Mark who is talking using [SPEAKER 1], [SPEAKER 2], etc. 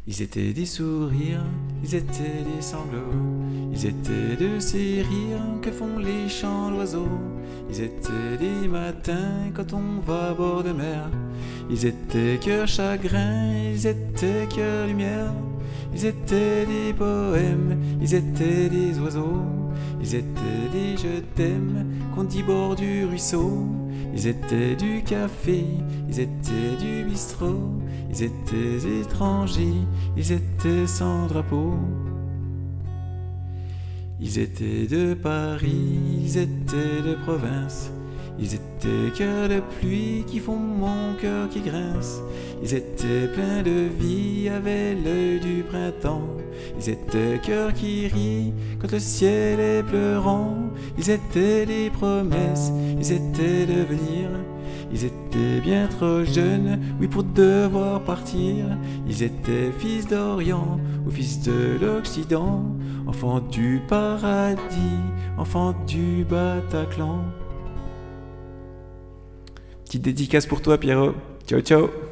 [SPEAKER 1] Ils étaient des sourires, ils étaient des sanglots, ils étaient de ces rires que font les chants d'oiseaux. Ils étaient des matins quand on va à bord de mer. Ils étaient cœur chagrin, ils étaient cœur lumière. Ils étaient des poèmes, ils étaient des oiseaux. Ils étaient des je t'aime qu'on dit bord du ruisseau. Ils étaient du café, ils étaient du bistrot. Ils étaient étrangers, ils étaient sans drapeau. Ils étaient de Paris, ils étaient de province. Ils étaient cœurs de pluie qui font mon cœur qui grince. Ils étaient pleins de vie, avaient l'œil du printemps. Ils étaient cœurs qui rient quand le ciel est pleurant. Ils étaient des promesses, ils étaient de venir. Ils étaient bien trop jeunes, oui, pour devoir partir. Ils étaient fils d'Orient ou fils de l'Occident, enfants du paradis, enfants du Bataclan. Petite dédicace pour toi, Pierrot. Ciao, ciao.